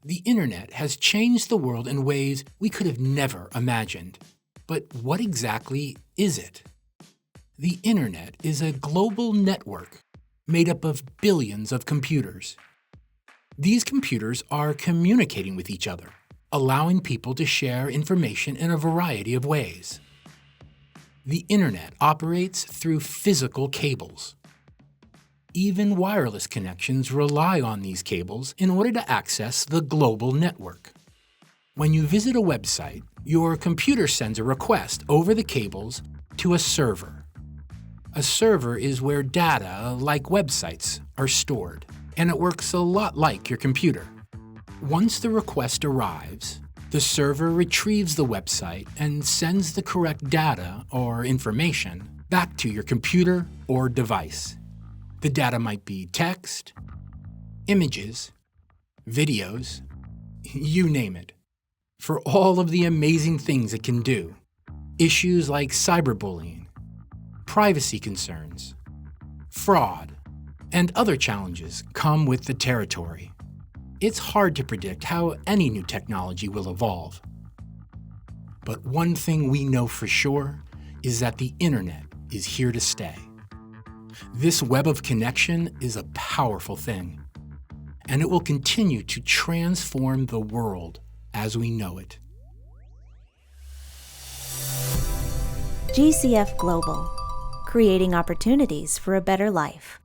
The internet has changed the world in ways we could have never imagined. But what exactly is it? The internet is a global network made up of billions of computers. These computers are communicating with each other, allowing people to share information in a variety of ways. The internet operates through physical cables. Even wireless connections rely on these cables in order to access the global network. When you visit a website, your computer sends a request over the cables to a server. A server is where data, like websites, are stored, and it works a lot like your computer. Once the request arrives, the server retrieves the website and sends the correct data or information back to your computer or device. The data might be text, images, videos, you name it. For all of the amazing things it can do, issues like cyberbullying, privacy concerns, fraud, and other challenges come with the territory. It's hard to predict how any new technology will evolve. But one thing we know for sure is that the internet is here to stay. This web of connection is a powerful thing, and it will continue to transform the world as we know it. GCF Global, creating opportunities for a better life.